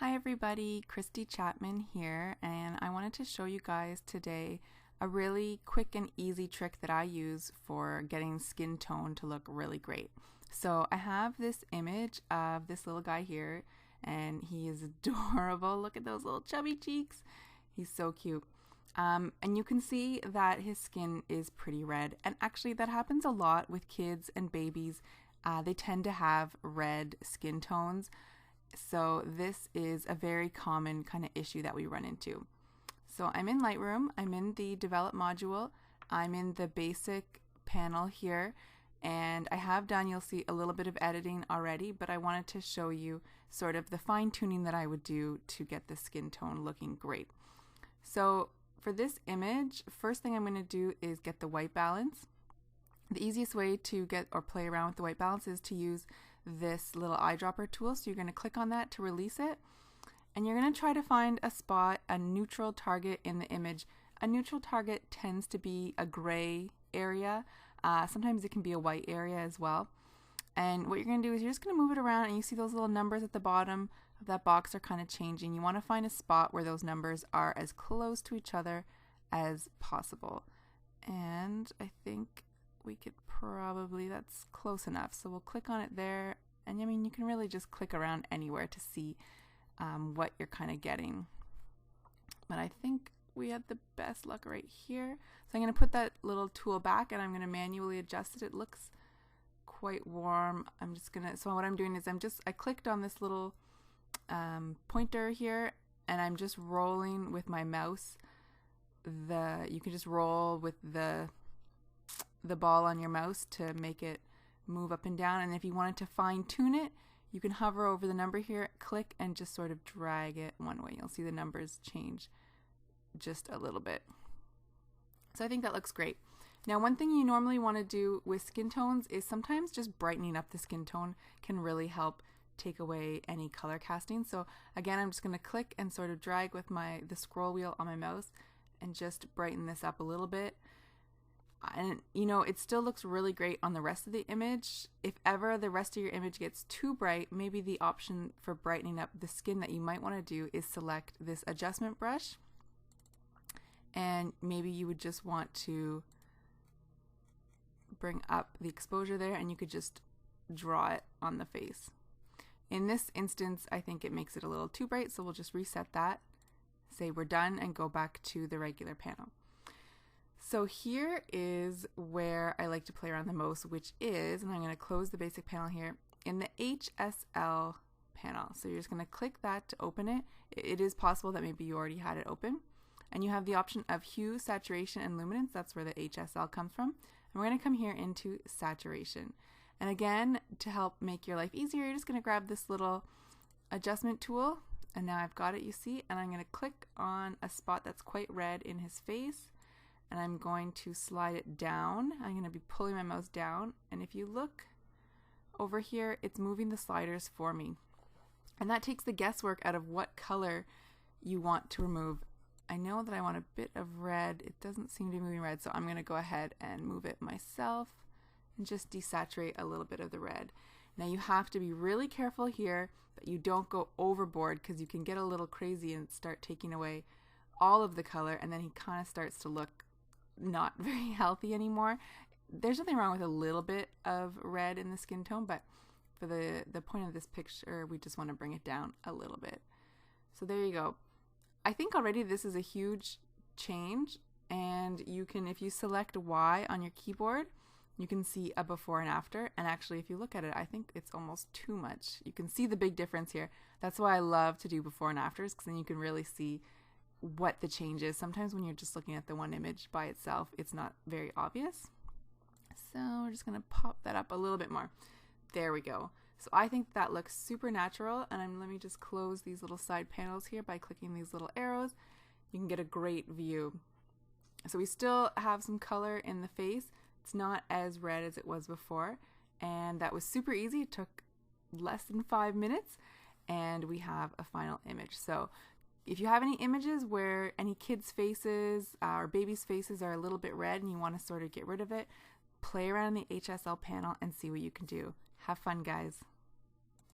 Hi everybody, Christy Chapman here, and I wanted to show you guys today a really quick and easy trick that I use for getting skin tone to look really great. So I have this image of this little guy here, and he is adorable. Look at those little chubby cheeks. He's so cute. And you can see that his skin is pretty red, and actually that happens a lot with kids and babies. They tend to have red skin tones. So this is a very common kind of issue that we run into. So I'm in Lightroom, I'm in the Develop module, I'm in the basic panel here, and I have done, you'll see, a little bit of editing already, but I wanted to show you sort of the fine tuning that I would do to get the skin tone looking great. So for this image, first thing I'm going to do is get the white balance. The easiest way to get or play around with the white balance is to use this little eyedropper tool. So you're going to click on that to release it, and you're going to try to find a spot, a neutral target in the image. A neutral target tends to be a gray area. Sometimes it can be a white area as well. And what you're going to do is you're just going to move it around, and you see those little numbers at the bottom of that box are kind of changing. You want to find a spot where those numbers are as close to each other as possible. And I think we could probably, that's close enough. So we'll click on it there. And I mean, you can really just click around anywhere to see what you're kind of getting. But I think we had the best luck right here. So I'm going to put that little tool back, and I'm going to manually adjust it. It looks quite warm. I'm just going to, so what I'm doing is I clicked on this little pointer here, and I'm just rolling with my mouse. You can just roll with the ball on your mouse to make it move up and down, and if you wanted to fine tune it, you can hover over the number here, click, and just sort of drag it one way. You'll see the numbers change just a little bit. So I think that looks great. Now, one thing you normally want to do with skin tones is sometimes just brightening up the skin tone can really help take away any color casting. So again, I'm just going to click and sort of drag with the scroll wheel on my mouse and just brighten this up a little bit. And you know, it still looks really great on the rest of the image. If ever the rest of your image gets too bright, maybe the option for brightening up the skin that you might want to do is select this adjustment brush, and maybe you would just want to bring up the exposure there, and you could just draw it on the face. In this instance, I think it makes it a little too bright, so we'll just reset that, say we're done, and go back to the regular panel. So here is where I like to play around the most, which is, and I'm going to close the basic panel here, in the HSL panel. So you're just going to click that to open it. It is possible that maybe you already had it open. And you have the option of hue, saturation, and luminance. That's where the HSL comes from. And we're going to come here into saturation. And again, to help make your life easier, you're just going to grab this little adjustment tool. And now I've got it, you see, and I'm going to click on a spot that's quite red in his face. And I'm going to slide it down. I'm going to be pulling my mouse down, and if you look over here, it's moving the sliders for me. And that takes the guesswork out of what color you want to remove. I know that I want a bit of red. It doesn't seem to be moving red, so I'm going to go ahead and move it myself and just desaturate a little bit of the red. Now you have to be really careful here that you don't go overboard, because you can get a little crazy and start taking away all of the color, and then he kind of starts to look not very healthy anymore. There's nothing wrong with a little bit of red in the skin tone, but for the point of this picture, we just want to bring it down a little bit. So there you go. I think already this is a huge change, and you can, if you select Y on your keyboard, you can see a before and after. And actually, if you look at it, I think it's almost too much. You can see the big difference here. That's why I love to do before and afters, because then you can really see what the change is. Sometimes when you're just looking at the one image by itself, it's not very obvious. So we're just going to pop that up a little bit more. There we go. So I think that looks super natural, and let me just close these little side panels here by clicking these little arrows. You can get a great view. So we still have some color in the face. It's not as red as it was before, and that was super easy. It took less than 5 minutes, and we have a final image. So if you have any images where any kids' faces or babies' faces are a little bit red and you want to sort of get rid of it, play around in the HSL panel and see what you can do. Have fun, guys.